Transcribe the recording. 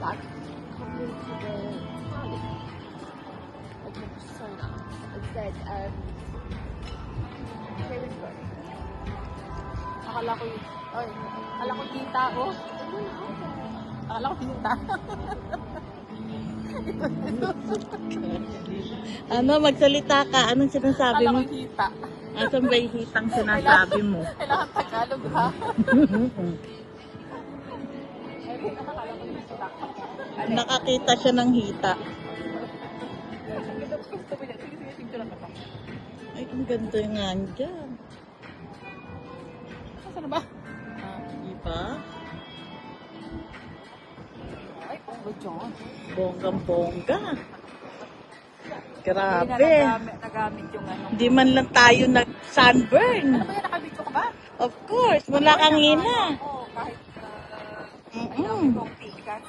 that. Coming to the college. Like the persona. It said, Harrisburg. Akala ko yun. Ay, akala ko kita, oh. Akala ko kita. Ano, magsalita ka. Anong sinasabi Akala mo? ko kita. Asan ba yung hitang sinasabi mo? Kailangan Tagalog, ha? Nakakita siya ng hita. Ay, ang ganda nga dyan. Saan na ba? Diba? Ay, panggo dyan. Bonggang-bongga. Grabe. Nagamit yung ano. Hindi man lang tayo nag-sunburn. Ano ba yan? Nakabidyo ka ba? Of course, wala kang hina. Oo, kahit Mm-mm. kung pikas.